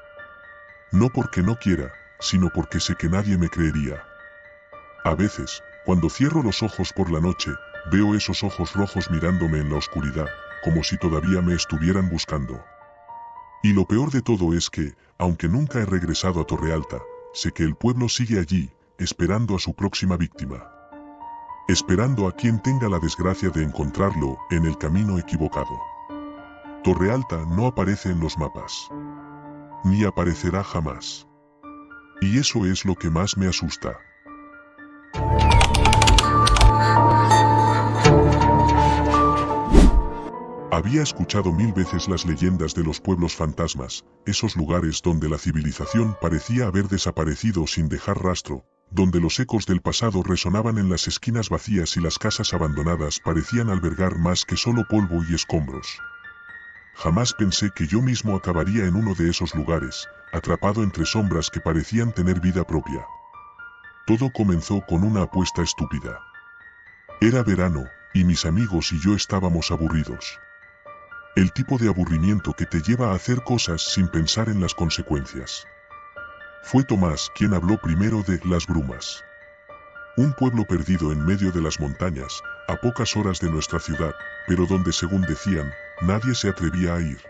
Speaker 2: No porque no quiera, sino porque sé que nadie me creería. A veces, cuando cierro los ojos por la noche, veo esos ojos rojos mirándome en la oscuridad, como si todavía me estuvieran buscando. Y lo peor de todo es que, aunque nunca he regresado a Torrealta, sé que el pueblo sigue allí, esperando a su próxima víctima. Esperando a quien tenga la desgracia de encontrarlo en el camino equivocado. Torrealta no aparece en los mapas. Ni aparecerá jamás. Y eso es lo que más me asusta. Había escuchado 1000 veces las leyendas de los pueblos fantasmas, esos lugares donde la civilización parecía haber desaparecido sin dejar rastro, donde los ecos del pasado resonaban en las esquinas vacías y las casas abandonadas parecían albergar más que solo polvo y escombros. Jamás pensé que yo mismo acabaría en uno de esos lugares, atrapado entre sombras que parecían tener vida propia. Todo comenzó con una apuesta estúpida. Era verano, y mis amigos y yo estábamos aburridos. El tipo de aburrimiento que te lleva a hacer cosas sin pensar en las consecuencias. Fue Tomás quien habló primero de Las Brumas. Un pueblo perdido en medio de las montañas, a pocas horas de nuestra ciudad, pero donde según decían, nadie se atrevía a ir.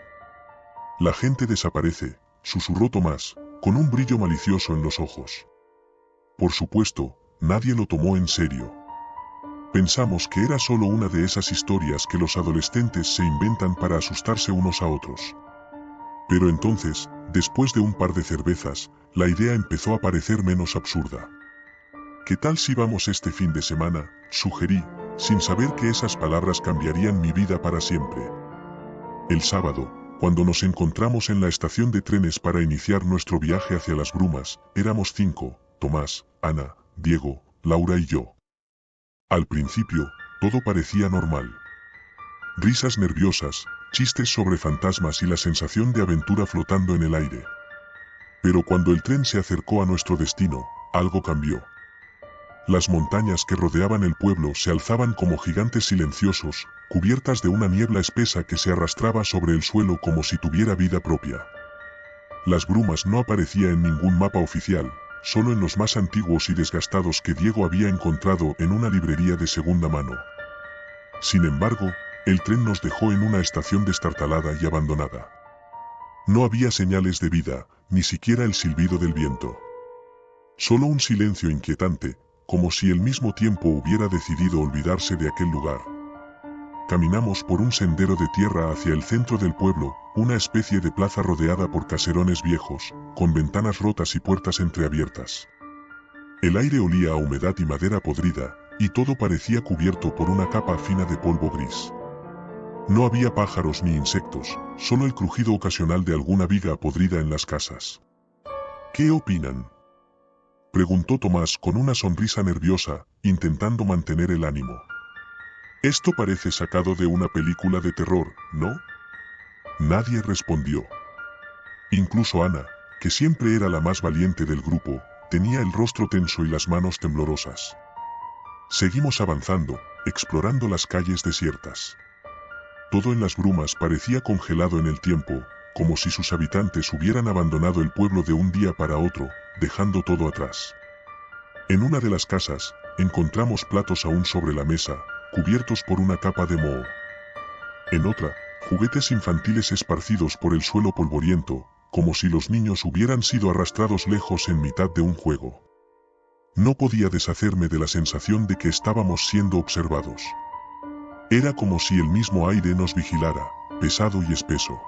Speaker 2: La gente desaparece, susurró Tomás, con un brillo malicioso en los ojos. Por supuesto, nadie lo tomó en serio. Pensamos que era solo una de esas historias que los adolescentes se inventan para asustarse unos a otros. Pero entonces, después de un par de cervezas, la idea empezó a parecer menos absurda. ¿Qué tal si vamos este fin de semana?, sugerí, sin saber que esas palabras cambiarían mi vida para siempre. El sábado, cuando nos encontramos en la estación de trenes para iniciar nuestro viaje hacia las Brumas, éramos 5, Tomás, Ana, Diego, Laura y yo. Al principio, todo parecía normal. Risas nerviosas, chistes sobre fantasmas y la sensación de aventura flotando en el aire. Pero cuando el tren se acercó a nuestro destino, algo cambió. Las montañas que rodeaban el pueblo se alzaban como gigantes silenciosos, cubiertas de una niebla espesa que se arrastraba sobre el suelo como si tuviera vida propia. Las Brumas no aparecía en ningún mapa oficial, solo en los más antiguos y desgastados que Diego había encontrado en una librería de segunda mano. Sin embargo, el tren nos dejó en una estación destartalada y abandonada. No había señales de vida, ni siquiera el silbido del viento. Solo un silencio inquietante, como si el mismo tiempo hubiera decidido olvidarse de aquel lugar. Caminamos por un sendero de tierra hacia el centro del pueblo, una especie de plaza rodeada por caserones viejos, con ventanas rotas y puertas entreabiertas. El aire olía a humedad y madera podrida, y todo parecía cubierto por una capa fina de polvo gris. No había pájaros ni insectos, solo el crujido ocasional de alguna viga podrida en las casas. ¿Qué opinan?, preguntó Tomás con una sonrisa nerviosa, intentando mantener el ánimo. Esto parece sacado de una película de terror, ¿no? Nadie respondió. Incluso Ana, que siempre era la más valiente del grupo, tenía el rostro tenso y las manos temblorosas. Seguimos avanzando, explorando las calles desiertas. Todo en las Brumas parecía congelado en el tiempo, como si sus habitantes hubieran abandonado el pueblo de un día para otro, dejando todo atrás. En una de las casas, encontramos platos aún sobre la mesa, cubiertos por una capa de moho. En otra, juguetes infantiles esparcidos por el suelo polvoriento, como si los niños hubieran sido arrastrados lejos en mitad de un juego. No podía deshacerme de la sensación de que estábamos siendo observados. Era como si el mismo aire nos vigilara, pesado y espeso.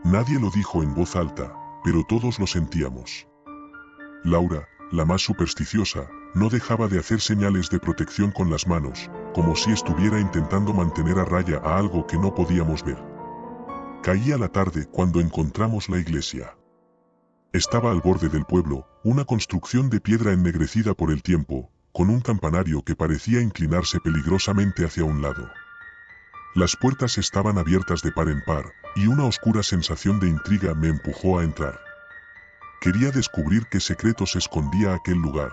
Speaker 2: Nadie lo dijo en voz alta, pero todos lo sentíamos. Laura, la más supersticiosa, no dejaba de hacer señales de protección con las manos, como si estuviera intentando mantener a raya a algo que no podíamos ver. Caía la tarde cuando encontramos la iglesia. Estaba al borde del pueblo, una construcción de piedra ennegrecida por el tiempo, con un campanario que parecía inclinarse peligrosamente hacia un lado. Las puertas estaban abiertas de par en par, y una oscura sensación de intriga me empujó a entrar. Quería descubrir qué secretos escondía aquel lugar.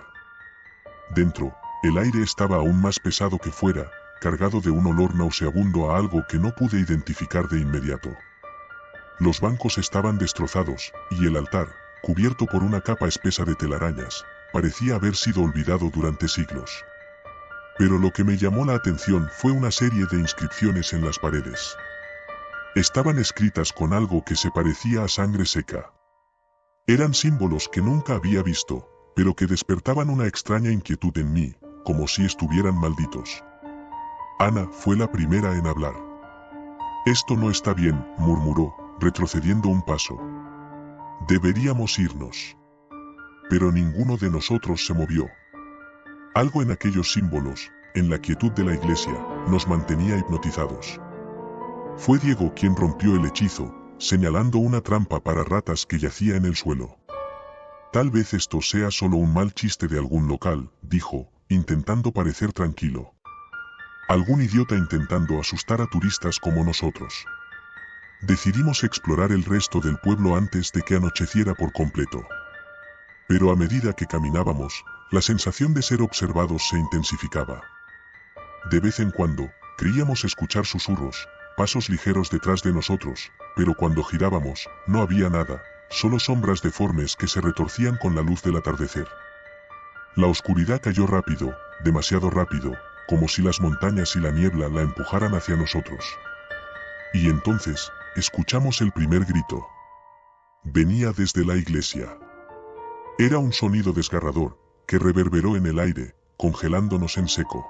Speaker 2: Dentro, el aire estaba aún más pesado que fuera, cargado de un olor nauseabundo a algo que no pude identificar de inmediato. Los bancos estaban destrozados, y el altar, cubierto por una capa espesa de telarañas, parecía haber sido olvidado durante siglos. Pero lo que me llamó la atención fue una serie de inscripciones en las paredes. Estaban escritas con algo que se parecía a sangre seca. Eran símbolos que nunca había visto, pero que despertaban una extraña inquietud en mí, como si estuvieran malditos. Ana fue la primera en hablar. «Esto no está bien», murmuró, retrocediendo un paso. «Deberíamos irnos». Pero ninguno de nosotros se movió. Algo en aquellos símbolos, en la quietud de la iglesia, nos mantenía hipnotizados. Fue Diego quien rompió el hechizo, señalando una trampa para ratas que yacía en el suelo. «Tal vez esto sea solo un mal chiste de algún local», dijo, intentando parecer tranquilo. «Algún idiota intentando asustar a turistas como nosotros». Decidimos explorar el resto del pueblo antes de que anocheciera por completo. Pero a medida que caminábamos, la sensación de ser observados se intensificaba. De vez en cuando, creíamos escuchar susurros, pasos ligeros detrás de nosotros, pero cuando girábamos, no había nada, solo sombras deformes que se retorcían con la luz del atardecer. La oscuridad cayó rápido, demasiado rápido, como si las montañas y la niebla la empujaran hacia nosotros. Y entonces, escuchamos el primer grito. Venía desde la iglesia. Era un sonido desgarrador, que reverberó en el aire, congelándonos en seco.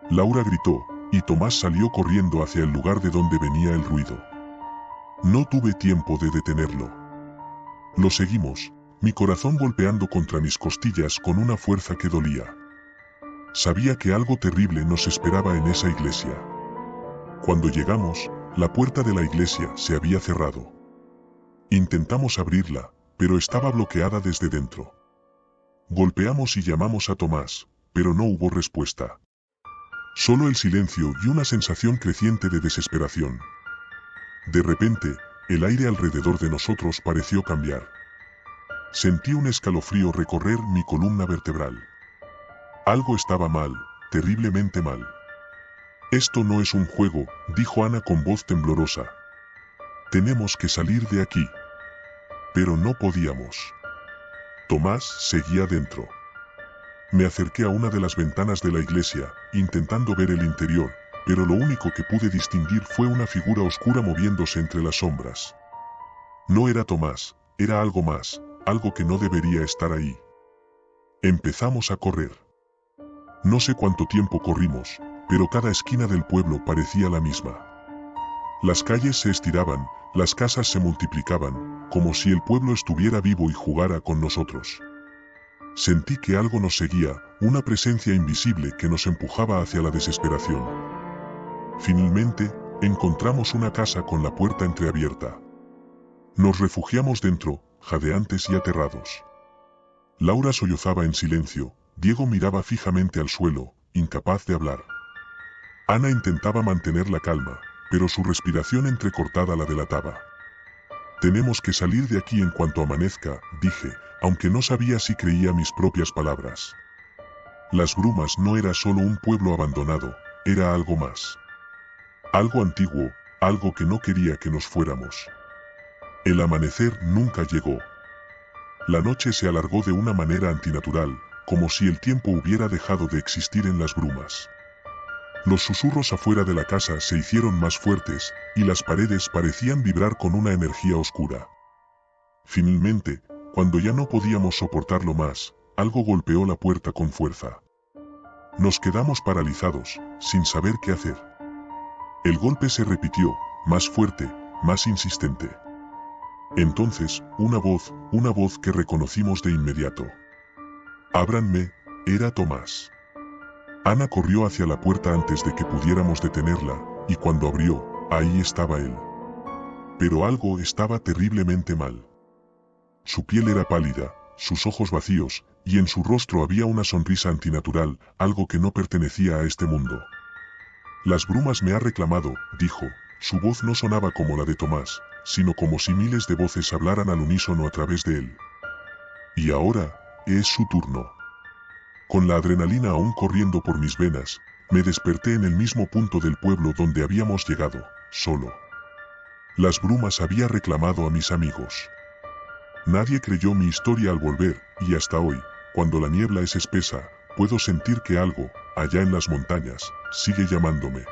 Speaker 2: Laura gritó, y Tomás salió corriendo hacia el lugar de donde venía el ruido. No tuve tiempo de detenerlo. Lo seguimos, mi corazón golpeando contra mis costillas con una fuerza que dolía. Sabía que algo terrible nos esperaba en esa iglesia. Cuando llegamos, la puerta de la iglesia se había cerrado. Intentamos abrirla, pero estaba bloqueada desde dentro. Golpeamos y llamamos a Tomás, pero no hubo respuesta. Solo el silencio y una sensación creciente de desesperación. De repente, el aire alrededor de nosotros pareció cambiar. Sentí un escalofrío recorrer mi columna vertebral. Algo estaba mal, terriblemente mal. «Esto no es un juego», dijo Ana con voz temblorosa. «Tenemos que salir de aquí». Pero no podíamos. Tomás seguía dentro. Me acerqué a una de las ventanas de la iglesia, intentando ver el interior, pero lo único que pude distinguir fue una figura oscura moviéndose entre las sombras. No era Tomás, era algo más, algo que no debería estar ahí. Empezamos a correr. No sé cuánto tiempo corrimos, pero cada esquina del pueblo parecía la misma. Las calles se estiraban, las casas se multiplicaban, como si el pueblo estuviera vivo y jugara con nosotros. Sentí que algo nos seguía, una presencia invisible que nos empujaba hacia la desesperación. Finalmente, encontramos una casa con la puerta entreabierta. Nos refugiamos dentro, jadeantes y aterrados. Laura sollozaba en silencio, Diego miraba fijamente al suelo, incapaz de hablar. Ana intentaba mantener la calma, pero su respiración entrecortada la delataba. «Tenemos que salir de aquí en cuanto amanezca», dije, aunque no sabía si creía mis propias palabras. Las Brumas no era solo un pueblo abandonado, era algo más. Algo antiguo, algo que no quería que nos fuéramos. El amanecer nunca llegó. La noche se alargó de una manera antinatural, como si el tiempo hubiera dejado de existir en las brumas. Los susurros afuera de la casa se hicieron más fuertes, y las paredes parecían vibrar con una energía oscura. Finalmente, cuando ya no podíamos soportarlo más, algo golpeó la puerta con fuerza. Nos quedamos paralizados, sin saber qué hacer. El golpe se repitió, más fuerte, más insistente. Entonces, una voz que reconocimos de inmediato. «Ábranme», Era Tomás. Ana corrió hacia la puerta antes de que pudiéramos detenerla, y cuando abrió, ahí estaba él. Pero algo estaba terriblemente mal. Su piel era pálida, sus ojos vacíos, y en su rostro había una sonrisa antinatural, algo que no pertenecía a este mundo. Las brumas me ha reclamado, dijo. Su voz no sonaba como la de Tomás, sino como si miles de voces hablaran al unísono a través de él. Y ahora, es su turno. Con la adrenalina aún corriendo por mis venas, me desperté en el mismo punto del pueblo donde habíamos llegado, solo. Las brumas había reclamado a mis amigos. Nadie creyó mi historia al volver, y hasta hoy, cuando la niebla es espesa, puedo sentir que algo, allá en las montañas, sigue llamándome.